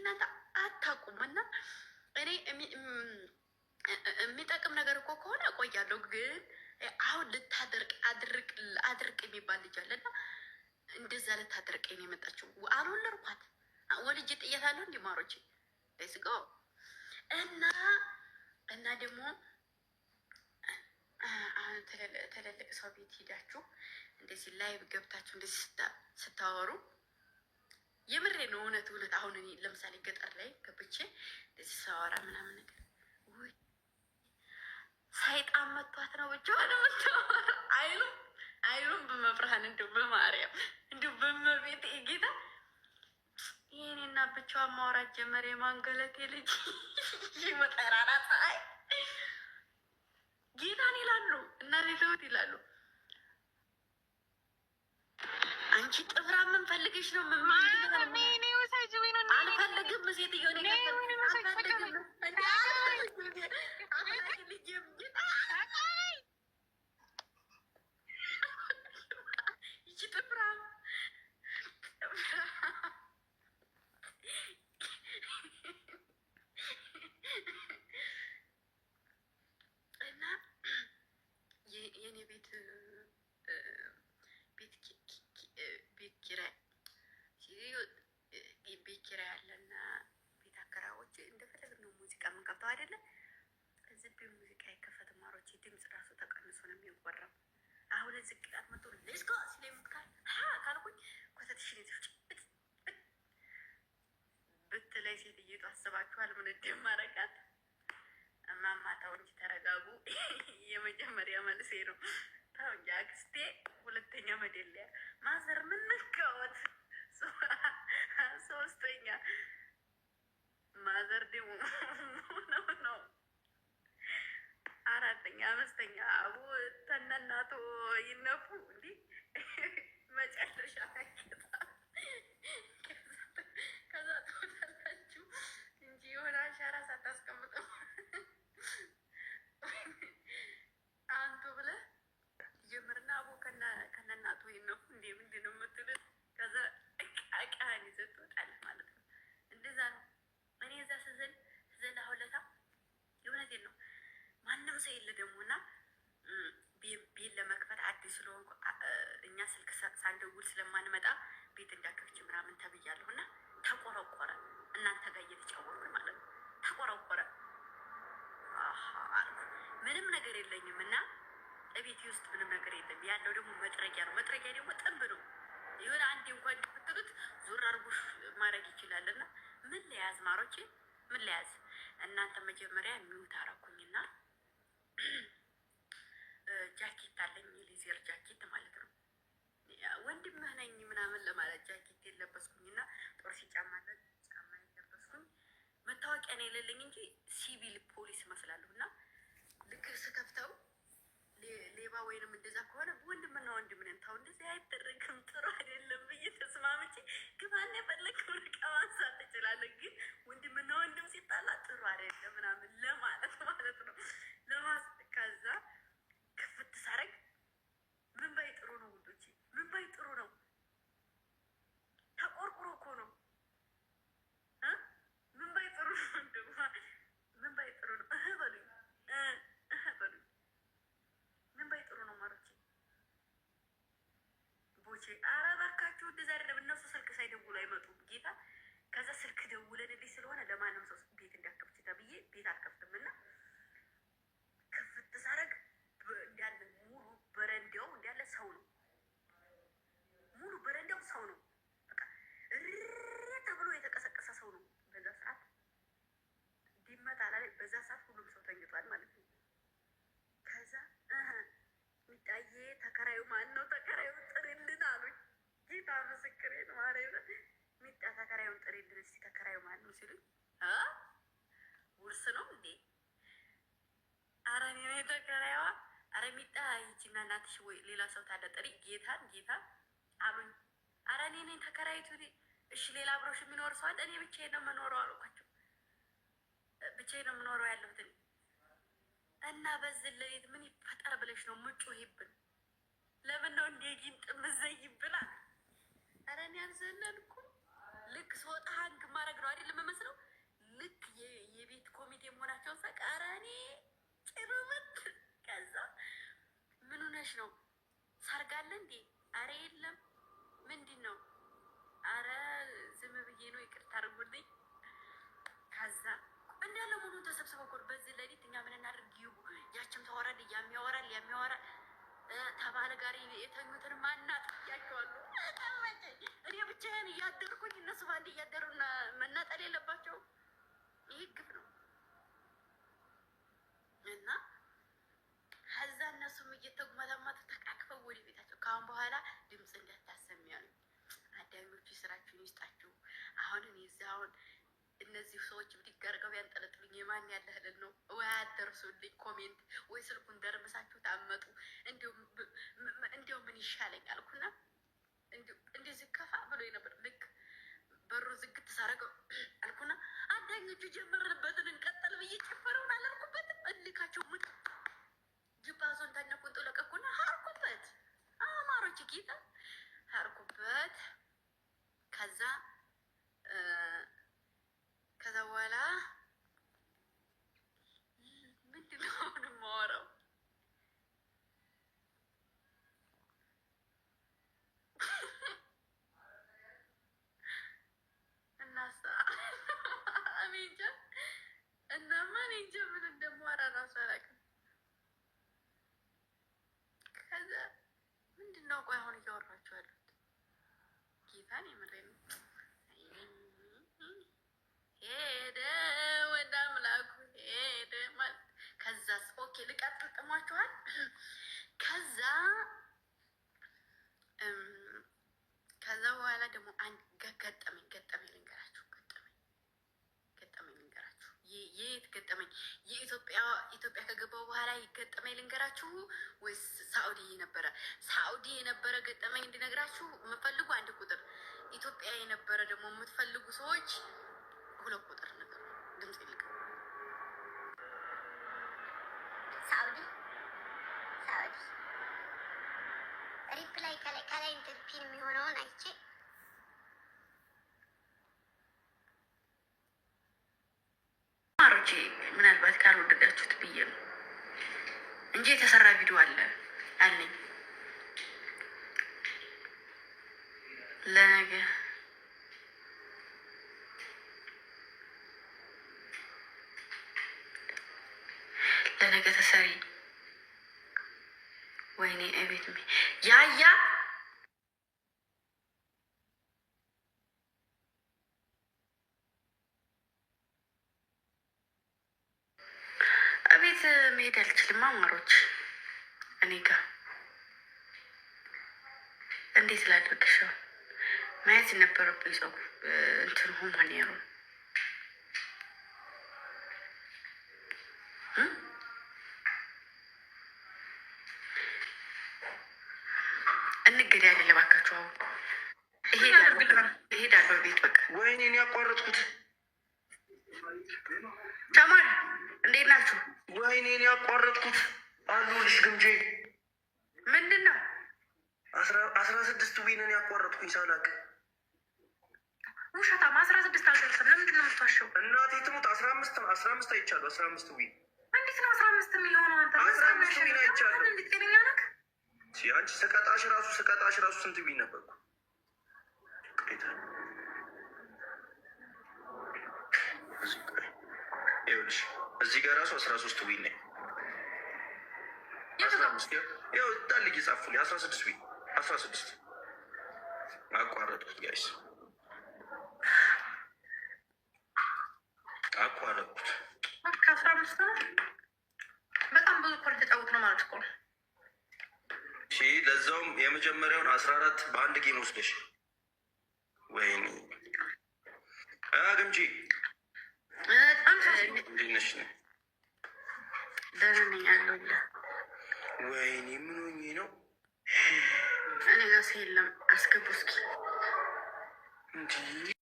እናንተ አታውቁም። እና እኔ የሚጠቅም ነገር እኮ ከሆነ እቆያለሁ። ግን አሁን አድርቅ የሚባል ልጅ አለና እንደዛ ልታደርቀኝ ነው የመጣችው። አልወለድኳት ወልጅ ጥያታለሁ እንዲማሮች ስጎ እና ደግሞ አሁን ትልልቅ ሰው ቤት ሄዳችሁ እንደዚህ ላይቭ ገብታችሁ እንደዚህ ስታወሩ የምሬ ነው። እውነት አሁን እኔ ለምሳሌ ገጠር ላይ ገብቼ እንደዚህ ሳወራ ምናምን ነገር ውይ ሰይጣን መቷት ነው ብቻ ሆነ አይሉም በመብርሃን እንዲሁ በማርያም እንዲሁ በመቤት ጌታ ይህኔና ብቻዋን ማውራት ጀመረ። የማንገለቴ ልጅ ይመጠራራ ፀሐይ ጌታን ይላሉ እና ቤተውት ይላሉ። አንቺ ጥፍራ ምን ፈልገሽ ነው? አልፈልግም ሴትዮ ይቺ ጥፍራ እና የኔ ቤት ኪራይ ያለና ቤት አከራዮች እንደፈለግ ነው ሙዚቃ የምንከፍተው አይደለም። እዚህ ቤት ሙዚቃ አይከፈትም። ማሮች ድምፅ ራሱ ተቀንሶ ነው የሚወራው። አሁን እዚህ ቅጣት መጥቶ ሌስኮ ስለምትካል ካልኩኝ ኮተትሽን ይዘፍጭ ብትለይ ሴትየቱ አስባችኋል ምን እንደማረጋት? እማማ ተው እንጂ ተረጋጉ። የመጀመሪያ መልሴ ነው። ተው እንጂ አክስቴ፣ ሁለተኛ መደለያ ማዘር ምን ነካዎት? ሶስተኛ ማዘር ደግሞ ነው። አራተኛ አምስተኛ አቡ ተነናቶ ይነፉ እንዲህ መጨረሻ ከዛ ትወጣላችሁ እንጂ የሆነ አሻራ ሳታስቀምጠው አንቱ ብለህ ጀምርና አቡ ከነናቶ ይነፉ እንዴ ምንድን ነው የምትሉት? ከዛ እቃህን ይዘህ ትወጣለህ ማለት ነው። እንደዛ ነው። እኔ እዛ ስዘል አሁለታ የእውነቴን ነው። ማንም ሰው የለ ደግሞ እና ቤት ለመክፈት አዲስ ስለሆንኩ እኛ ስልክ ሳንደውል ስለማንመጣ ቤት እንዳከፍች ምናምን ተብያለሁ እና ተቆረቆረ። እናንተ ጋር እየተጫወትኩ ማለት ነው። ተቆረቆረ አልኩ። ምንም ነገር የለኝም እና እቤቴ ውስጥ ምንም ነገር የለም። ያለው ደግሞ መጥረጊያ ነው። መጥረጊያ ደግሞ ጥንብ ነው። የሆነ አንዴ እንኳን ብትሉት ዞር አድርጎሽ ማድረግ ይችላል። እና ምን ለያዝ ማሮቼ፣ ምን ለያዝ? እናንተ መጀመሪያ ሚውት አረኩኝና ጃኬት አለኝ የሌዘር ጃኬት ማለት ነው። ወንድምህ ነኝ ምናምን ለማለት ጃኬት የለበስኩኝና ጦር ሲጫማ ጫማ የለበስኩኝ መታወቂያ ነው የሌለኝ እንጂ ሲቪል ፖሊስ መስላለሁ። እና ልክ ስከፍተው ሌባ ወይንም እንደዛ ከሆነ ወንድምና ወንድም ነን፣ ተው እንደዚህ አይደረግም፣ ጥሩ አይደለም ብዬ ተስማምቼ ግባን የፈለግከው ዕቃ ማንሳት ትችላለህ፣ ግን ወንድምና ወንድም ሲጣላ ጥሩ አይደለም ምናምን ለማለት ማለት ነው። ከዛ ክፍት ሳረግ ምን ባይ ጥሩ ነው ውዶቼ፣ ምን ባይ ጥሩ ነው። ተቆርቁሮ እኮ ነው። ምን ባይ ጥሩ ነው ደግሞ ምን ባይ ጥሩ ነው። በሉኝ በሉኝ ምን ባይ ጥሩ ነው ማሮቼ ቦቼ። ኧረ እባካችሁ እንደዛ አይደለም። እነሱ ስልክ ሳይደውሉ አይመጡም ጌታ። ከዛ ስልክ ደውለን እንዲህ ስለሆነ ለማንም ሰው ቤት እንዳከፍች ተብዬ ቤት አልከፍትም እና ክፍት ሳረግ እንዳለ ሙሉ በረንዳው እንዳለ ሰው ነው። ሙሉ በረንዳው ሰው ነው። በቃ ተብሎ የተቀሰቀሰ ሰው ነው። በዛ ሰዓት ዲመታ ላይ በዛ ሰዓት ሁሉም ሰው ተኝቷል ማለት ነው። ከዛ ሚጣዬ ተከራዩ ማን ነው? ተከራዩ ጥሪልን አሉኝ። ጌታ ምስክሬን ማርያም ሚጣ ተከራዩን ጥሪልን እስኪ ተከራዩ ማን ነው ሲሉኝ ውርስ ነው እንዴ? ኧረ እኔ ነኝ ተከራይዋ። ኧረ ሚጣ ይቺና እናትሽ ወይ ሌላ ሰው ታለ ጥሪ ጌታን አሉኝ። ኧረ እኔ ነኝ ተከራይቱ። እሺ ሌላ አብሮሽ የሚኖር ሰው አለ? እኔ ብቻዬን ነው የምኖረው አልኳቸው። ብቻዬን ነው የምኖረው ያለሁት እኔ እና በዚህ ለቤት ምን ይፈጠር ብለሽ ነው የምጮሂብን? ለምን ነው እንደ ጊንጥ ምዘይብናል? ኧረ እኔ አልዘለልኩም። ልክ ስወጣ ሀንግ ማድረግ ነው አይደለም ሰው እኮ በዚህ ሌሊት እኛ ምን እናድርግ? ይቡ ያችም ታወራል፣ ያሚያወራል ተባለ ጋር የተኙትን ማናት እያቸዋሉ። እኔ ብቻዬን እያደርኩኝ እነሱ ባንድ እያደሩና መናጠል የለባቸው። ይህ ግፍ ነው። እና ከዛ እነሱም እየተጉመተመቱ ተቃቅፈው ወደ ቤታቸው። ከአሁን በኋላ ድምፅ እንዳታሰሚ ያሉኝ። አዳኞቹ ስራችሁን ይስጣችሁ። አሁን እኔ እዚያውን እነዚህ ሰዎች ብድግ አድርገው ያንጠለጥሉኝ የማን ያለህ ልል ነው ወይ አደርሱልኝ ኮሜንት ወይ ስልኩን ደርምሳችሁ ታመጡ። እንዲያው ምን ይሻለኝ አልኩና እንደዚህ ከፋ ብሎ ነበር። ልክ በሩ ዝግት ሳረገው አልኩና አዳኞቹ ጀመርንበትን እንቀጠል ብዬ ጨፈረውን አላልኩበትም። እልካቸው ምን ጅባዞን ታነቁን ጥለቀኩና ሀርኩበት። አማሮች ጌታ ሀርኩበት። ከዛ በኋላ ምንድን ነው አሁን የማወራው? እናሳ እኔ እንጃ እናማ እኔ እንጃ ምን እንደማወራ እራሱ አላውቅም። ከዛ ምንድን ነው ቆይ አሁን እያወራችሁ ያሉት? ጌታን የምሬን ነው። ሄደ ወደ አምላኩ ሄደ ማለት ከዛ ኦኬ ልቀጥል። ጥሟችኋል። ከዛ በኋላ ደግሞ አንድ ገጠመኝ ልንገራችሁ። የት ገጠመኝ? ኢትዮጵያ ከገባው በኋላ ገጠመኝ ልንገራችሁ ወይስ ሳኡዲ የነበረ ገጠመኝ እንድነግራችሁ የምፈልጉ አንድ ቁጥር፣ ኢትዮጵያ የነበረ ደግሞ የምትፈልጉ ሰዎች 2 ቁጥር ነገር ድምጽ ይልቅ። ሳኡዲ ሪፕላይ ከላይ እንትን ፊልም የሆነውን አይቼ ማሮቼ ምናልባት ካልወደዳችሁት ብዬ ነው እንጂ የተሰራ ቪዲዮ አለኝ ለነገ ተሰሪ። ወይኔ እቤት ያያ እቤት መሄድ አልችልም። አማሮች እኔ ጋር እንዴት ላድርግሻው? ማየት የነበረብኝ ጸጉር እንትን ሆማን ያሩ እንግዲህ አይደለም እባካችሁ። አሁን እሄዳለሁ ቤት በቃ። ወይኔ እኔ ያቋረጥኩት ጀማል እንዴት ናችሁ? ወይኔ እኔ ያቋረጥኩት አሉልሽ ግምጄ ምንድን ነው? 16 ዊንን ያቋረጥኩኝ ሳላቅ። ውሸታም 16 አልደረሰም። ለምንድን ነው የምትዋሸው? እናቴ ትሙት 15 አይቻለሁ። 15 ዊን እንዴት ነው 15 የሚሆነው? አንተ 15 ዊን አይቻለሁ። እንዴት ጤነኛ ነህ? አንቺ ስቀጣሽ ራሱ ስንት ዊን ነበርኩ? ይኸውልሽ እዚህ ጋር ራሱ 13 ዊን ነኝ። ያው ጣልኝ ጻፉልኝ 16 ዊን 16 አቋረጥኩት። ጋይስ አቋረጥኩት። 15 ነው። በጣም ብዙ እኮ ተጫወት ነው ማለት እኮ ነው። ለዛውም የመጀመሪያውን 14 በአንድ ጌም ወስደሽ። ወይኔ ግምጂ እንዴት ነሽ? ደህና ነኝ አለሁልህ። ወይኔ ምን ሆኜ ነው? እኔ ጋር ሰው የለም። አስገቡ እስኪ።